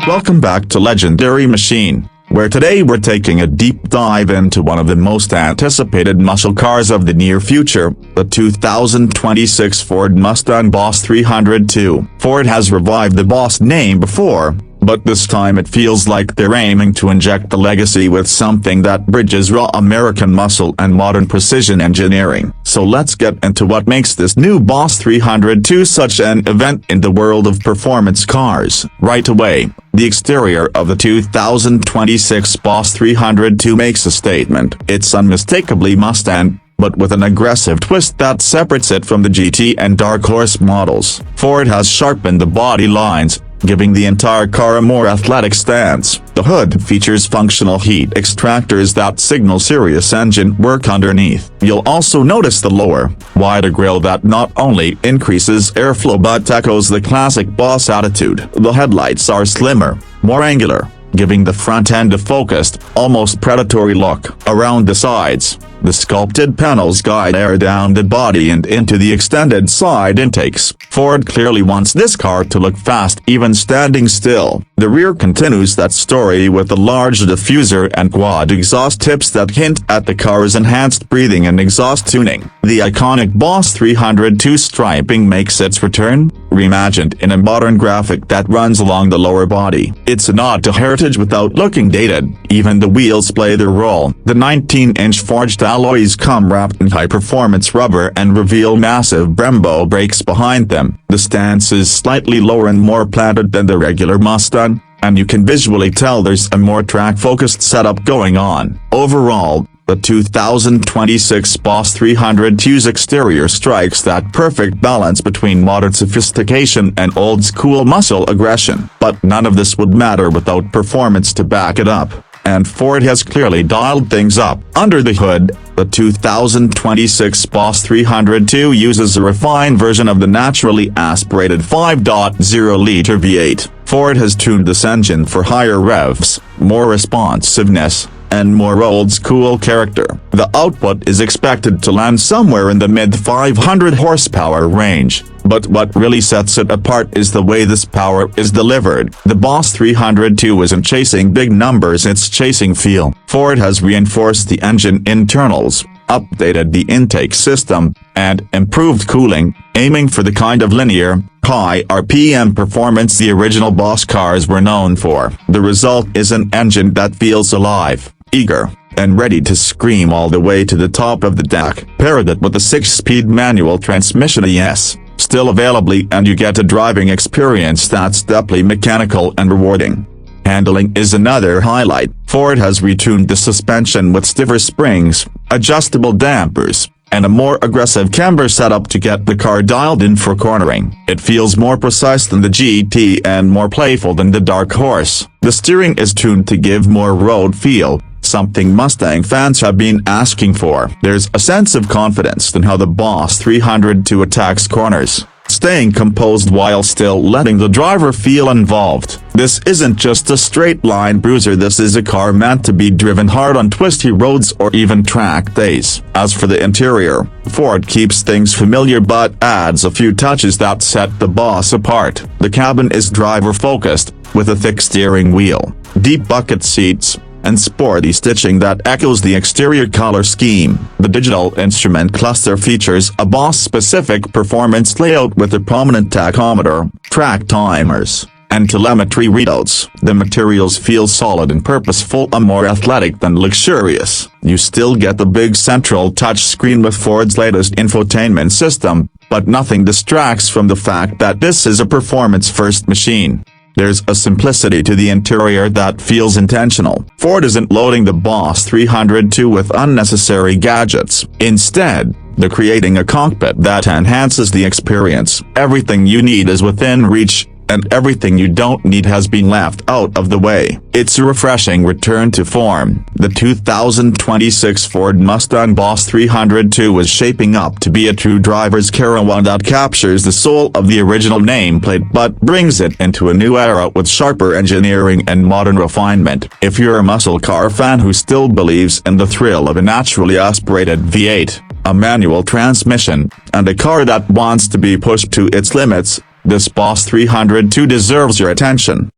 Welcome back to Legendary Machine, where today we're taking a deep dive into one of the most anticipated muscle cars of the near future, the 2026 Ford Mustang Boss 302. Ford has revived the Boss name before, but this time it feels like they're aiming to inject the legacy with something that bridges raw American muscle and modern precision engineering. So let's get into what makes this new Boss 302 such an event in the world of performance cars. Right away, the exterior of the 2026 Boss 302 makes a statement. It's unmistakably Mustang, but with an aggressive twist that separates it from the GT and Dark Horse models. Ford has sharpened the body lines, giving the entire car a more athletic stance. The hood features functional heat extractors that signal serious engine work underneath. You'll also notice the lower, wider grille that not only increases airflow but echoes the classic Boss attitude. The headlights are slimmer, more angular, giving the front end a focused, almost predatory look. Around the sides, the sculpted panels guide air down the body and into the extended side intakes. Ford clearly wants this car to look fast even standing still. The rear continues that story with a large diffuser and quad exhaust tips that hint at the car's enhanced breathing and exhaust tuning. The iconic Boss 302 striping makes its return, reimagined in a modern graphic that runs along the lower body. It's a nod to heritage without looking dated. Even the wheels play their role. The 19-inch forged alloys come wrapped in high-performance rubber and reveal massive Brembo brakes behind them. The stance is slightly lower and more planted than the regular Mustang, and you can visually tell there's a more track-focused setup going on. Overall, the 2026 Boss 302's exterior strikes that perfect balance between modern sophistication and old-school muscle aggression. But none of this would matter without performance to back it up, and Ford has clearly dialed things up. Under the hood, the 2026 Boss 302 uses a refined version of the naturally aspirated 5.0-liter V8. Ford has tuned this engine for higher revs, more responsiveness, and more old-school character. The output is expected to land somewhere in the mid-500 horsepower range, but what really sets it apart is the way this power is delivered. The Boss 302 isn't chasing big numbers, it's chasing feel. Ford has reinforced the engine internals, updated the intake system, and improved cooling, aiming for the kind of linear, high RPM performance the original Boss cars were known for. The result is an engine that feels alive, eager, and ready to scream all the way to the top of the deck. Pair that with a 6-speed manual transmission ES, still available, and you get a driving experience that's doubly mechanical and rewarding. Handling is another highlight. Ford has retuned the suspension with stiffer springs, adjustable dampers, and a more aggressive camber setup to get the car dialed in for cornering. It feels more precise than the GT and more playful than the Dark Horse. The steering is tuned to give more road feel, something Mustang fans have been asking for. There's a sense of confidence in how the Boss 302 attacks corners, staying composed while still letting the driver feel involved. This isn't just a straight-line bruiser, this is a car meant to be driven hard on twisty roads or even track days. As for the interior, Ford keeps things familiar but adds a few touches that set the Boss apart. The cabin is driver-focused, with a thick steering wheel, deep bucket seats, and sporty stitching that echoes the exterior color scheme. The digital instrument cluster features a Boss-specific performance layout with a prominent tachometer, track timers, and telemetry readouts. The materials feel solid and purposeful, and more athletic than luxurious. You still get the big central touchscreen with Ford's latest infotainment system, but nothing distracts from the fact that this is a performance-first machine. There's a simplicity to the interior that feels intentional. Ford isn't loading the Boss 302 with unnecessary gadgets. Instead, they're creating a cockpit that enhances the experience. Everything you need is within reach, and everything you don't need has been left out of the way. It's a refreshing return to form. The 2026 Ford Mustang Boss 302 is shaping up to be a true driver's caravan that captures the soul of the original nameplate but brings it into a new era with sharper engineering and modern refinement. If you're a muscle car fan who still believes in the thrill of a naturally aspirated V8, a manual transmission, and a car that wants to be pushed to its limits, this Boss 302 deserves your attention.